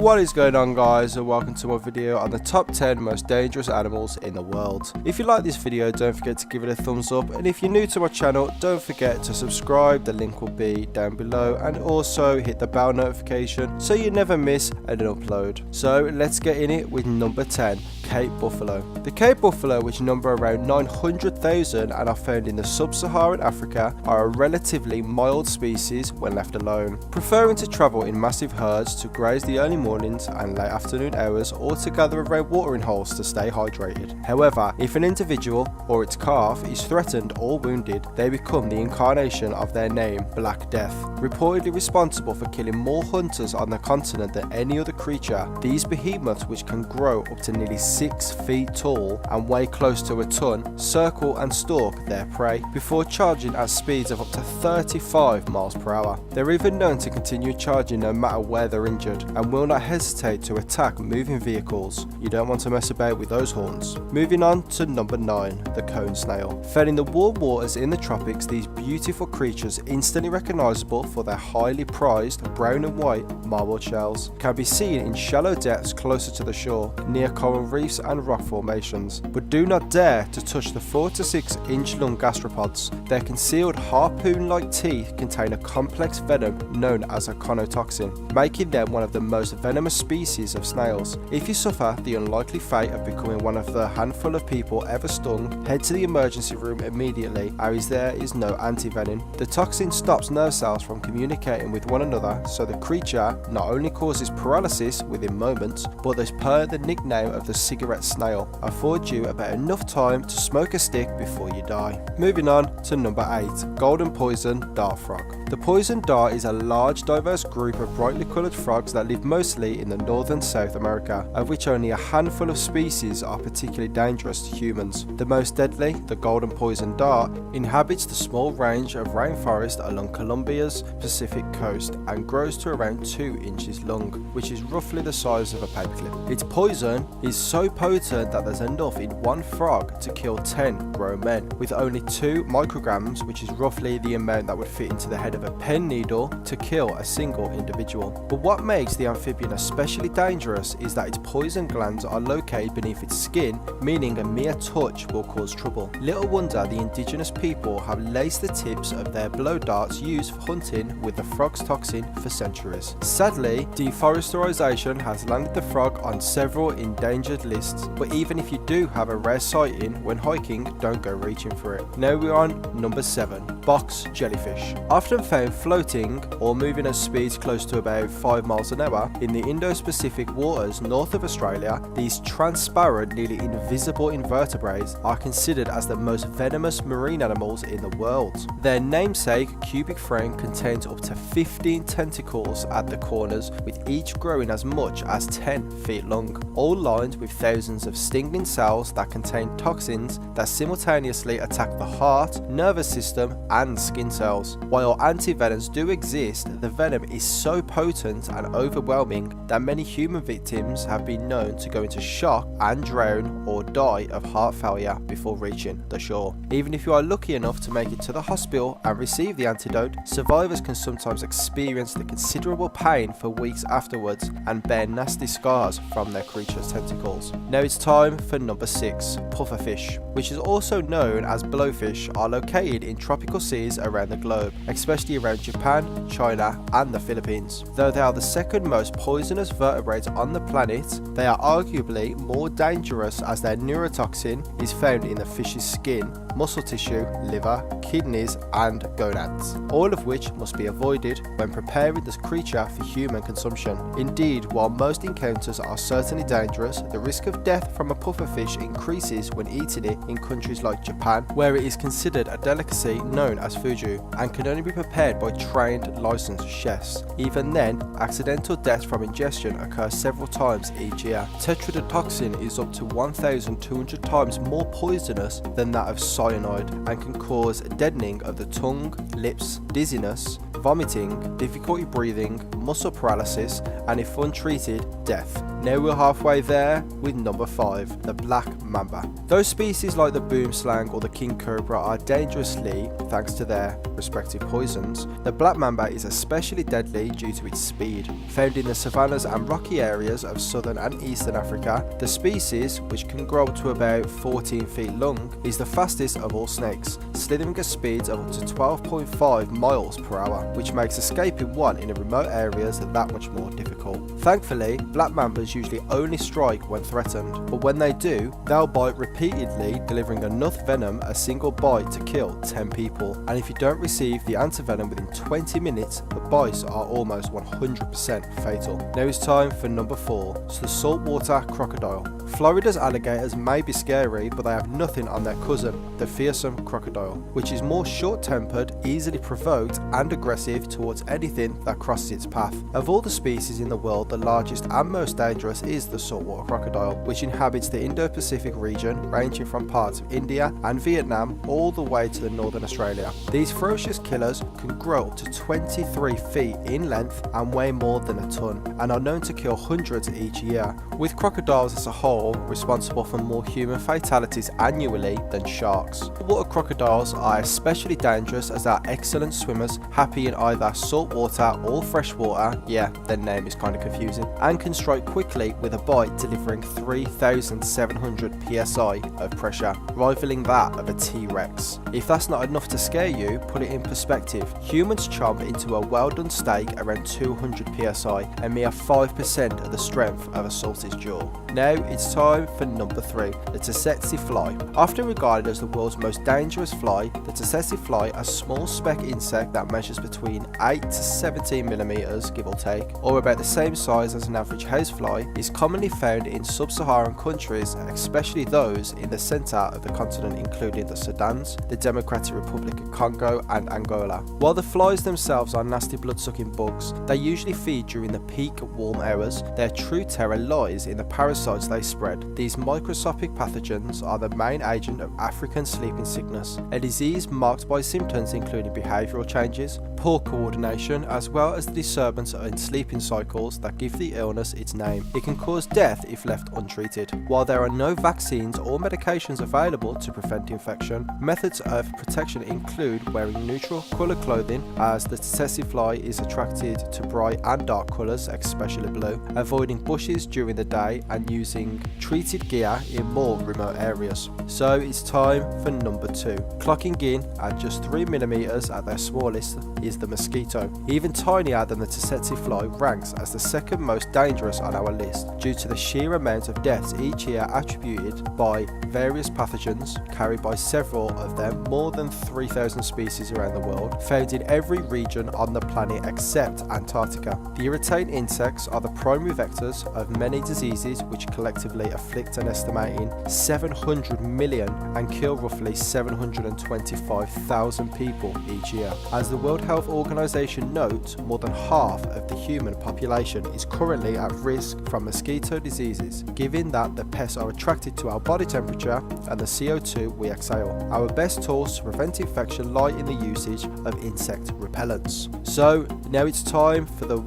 What is going on, guys, and welcome to my video on the top 10 most dangerous animals in the world. If you like this video, don't forget to give it a thumbs up, and if you're new to my channel, don't forget to subscribe, the link will be down below, and also hit the bell notification so you never miss an upload. So let's get in it with number 10. Cape buffalo. The Cape buffalo, which number around 900,000 and are found in the sub-Saharan Africa, are a relatively mild species when left alone, preferring to travel in massive herds to graze the early mornings and late afternoon hours, or to gather around watering holes to stay hydrated. However, if an individual or its calf is threatened or wounded, they become the incarnation of their name, Black Death. Reportedly responsible for killing more hunters on the continent than any other creature, these behemoths, which can grow up to nearly 6 feet tall and weigh close to a ton, circle and stalk their prey before charging at speeds of up to 35 miles per hour. They're even known to continue charging no matter where they're injured, and will not hesitate to attack moving vehicles. You don't want to mess about with those horns. Moving on to number 9, the cone snail. Found in the warm waters in the tropics, these beautiful creatures, instantly recognizable for their highly prized brown and white marbled shells, can be seen in shallow depths closer to the shore, near coral reefs and rock formations, but do not dare to touch the 4 to 6 inch long gastropods. Their concealed harpoon-like teeth contain a complex venom known as a conotoxin, making them one of the most venomous species of snails. If you suffer the unlikely fate of becoming one of the handful of people ever stung, head to the emergency room immediately, as there is no anti-venom. The toxin stops nerve cells from communicating with one another, so the creature not only causes paralysis within moments, but as per the nickname of the cigarette snail, affords you about enough time to smoke a stick before you die. Moving on to number 8, golden poison dart frog. The poison dart is a large, diverse group of brightly coloured frogs that live mostly in the northern South America, of which only a handful of species are particularly dangerous to humans. The most deadly, the golden poison dart, inhabits the small range of rainforest along Colombia's Pacific coast and grows to around 2 inches long, which is roughly the size of a paperclip. Its poison is so potent that there's enough in one frog to kill 10 grown men, with only 2 micrograms, which is roughly the amount that would fit into the head of a pen needle, to kill a single individual. But what makes the amphibian especially dangerous is that its poison glands are located beneath its skin, meaning a mere touch will cause trouble. Little wonder the indigenous people have laced the tips of their blow darts used for hunting with the frog's toxin for centuries. Sadly, deforestation has landed the frog on several endangered lists, but even if you do have a rare sighting when hiking, don't go reaching for it. Now we're on number 7, box jellyfish. Often found floating or moving at speeds close to about 5 miles an hour in the Indo-Pacific waters north of Australia, these transparent, nearly invisible invertebrates are considered as the most venomous marine animals in the world. Their namesake cubic frame contains up to 15 tentacles at the corners, with each growing as much as 10 feet long, all lined with thousands of stinging cells that contain toxins that simultaneously attack the heart, nervous system, and skin cells. While antivenoms do exist, the venom is so potent and overwhelming that many human victims have been known to go into shock and drown or die of heart failure before reaching the shore. Even if you are lucky enough to make it to the hospital and receive the antidote, survivors can sometimes experience the considerable pain for weeks afterwards and bear nasty scars from their creature's tentacles. Now it's time for number 6, pufferfish, which is also known as blowfish, are located in tropical seas around the globe, especially around Japan, China, and the Philippines. Though they are the second most poisonous vertebrates on the planet, they are arguably more dangerous as their neurotoxin is found in the fish's skin, muscle tissue, liver, kidneys, and gonads, all of which must be avoided when preparing this creature for human consumption. Indeed, while most encounters are certainly dangerous, the risk of death from a pufferfish increases when eating it in countries like Japan, where it is considered a delicacy known as fuju and can only be prepared by trained licensed chefs. Even then, accidental deaths from ingestion occur several times each year. Tetrodotoxin is up to 1,200 times more poisonous than that of cyanide and can cause deadening of the tongue, lips, dizziness, vomiting, difficulty breathing, muscle paralysis, and if untreated, death. Now we're halfway there with number 5, the black mamba. Those species like the boomslang or the king cobra are dangerously, thanks to their respective poisons. The black mamba is especially deadly due to its speed. Found in the savanna savannas and rocky areas of southern and eastern Africa. The species, which can grow up to about 14 feet long, is the fastest of all snakes, slithering at speeds of up to 12.5 miles per hour, which makes escaping one in remote areas that much more difficult. Thankfully, black mambas usually only strike when threatened, but when they do, they'll bite repeatedly, delivering enough venom a single bite to kill 10 people. And if you don't receive the antivenom within 20 minutes, the bites are almost 100% fatal. Now it's time for number 4, so the saltwater crocodile. Florida's alligators may be scary, but they have nothing on their cousin, the fearsome crocodile, which is more short-tempered, easily provoked, and aggressive towards anything that crosses its path. Of all the species in the world, the largest and most dangerous is the saltwater crocodile, which inhabits the Indo-Pacific region, ranging from parts of India and Vietnam all the way to the northern Australia. These ferocious killers can grow up to 23 feet in length and weigh more than a ton, and are known to kill hundreds each year, with crocodiles as a whole responsible for more human fatalities annually than sharks. Water crocodiles are especially dangerous as they are excellent swimmers, happy in either saltwater or freshwater, yeah, their name is kind of confusing, and can strike quickly with a bite delivering 3,700 psi of pressure, rivaling that of a T-Rex. If that's not enough to scare you, put it in perspective. Humans chomp into a well-done steak around 200 psi, a mere 5% of the strength of a salt's jaw. Now it's time for number 3, the tsetse fly. Often regarded as the world's most dangerous fly, the tsetse fly, a small speck insect that measures between 8 to 17 millimeters, give or take, or about the same size as an average housefly, is commonly found in sub-Saharan countries, especially those in the center of the continent, including the Sudans, the Democratic Republic of Congo, and Angola. While the flies themselves are nasty blood-sucking bugs, they usually feed during the peak warm hours. Their true terror lies in the parasites they spread. These microscopic pathogens are the main agent of African sleeping sickness, a disease marked by symptoms including behavioural changes, poor coordination, as well as the disturbance in sleeping cycles that give the illness its name. It can cause death if left untreated. While there are no vaccines or medications available to prevent infection, methods of protection include wearing neutral colour clothing, as the tsetse fly is attracted to bright and dark colours, especially blue, avoiding bushes during the day, and using treated gear in more remote areas. So it's time for number 2. Clocking in at just 3 millimeters at their smallest is the mosquito. Even tinier than the tsetse fly, ranks as the second most dangerous on our list due to the sheer amount of deaths each year attributed by various pathogens carried by several of them, more than 3,000 species around the world, found in every region on the planet except Antarctica. The irritating insects are the primary vectors of many diseases which collectively afflict an estimating 700 million and kill roughly 725,000 people each year. As the World Health Organization notes, more than half of the human population is currently at risk from mosquito diseases, given that the pests are attracted to our body temperature and the CO2 we exhale. Our best tools to prevent infection lie in the usage of insect repellents. So now it's time for the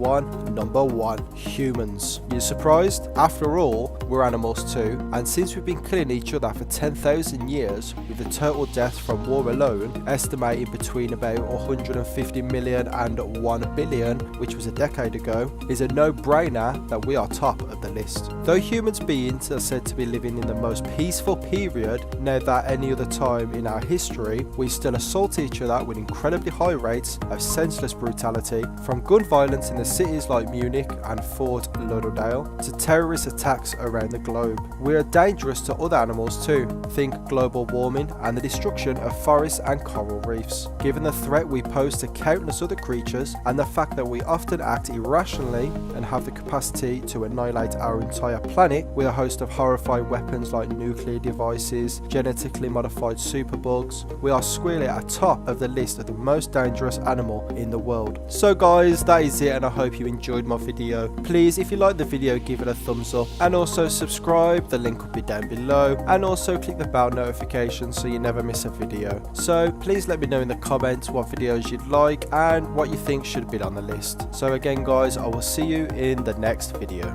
number one, humans. You're surprised? After all, we're animals too, and since we've been killing each other for 10,000 years, with the total deaths from war alone estimated between about 150 million and 1 billion, which was a decade ago, is a no-brainer that we are top of the list. Though humans beings are said to be living in the most peaceful period now than any other time in our history, we still assault each other with incredibly high rates of senseless brutality, from gun violence in the cities like Munich and Fort Lauderdale to terrorist attacks around the globe. We are dangerous to other animals too. Think global warming and the destruction of forests and coral reefs. Given the threat we pose to countless other creatures and the fact that we often act irrationally and have the capacity to annihilate our entire planet with a host of horrifying weapons like nuclear devices, genetically modified superbugs, we are squarely at the top of the list of the most dangerous animal in the world. So guys, that is it, and I hope you enjoyed my video. Please, if you liked the video, give it a thumbs up and also subscribe, the link will be down below, and also click the bell notification so you never miss a video. So please let me know in the comments what videos you'd like and what you think should be on the list. So again guys, I will see you in the next video.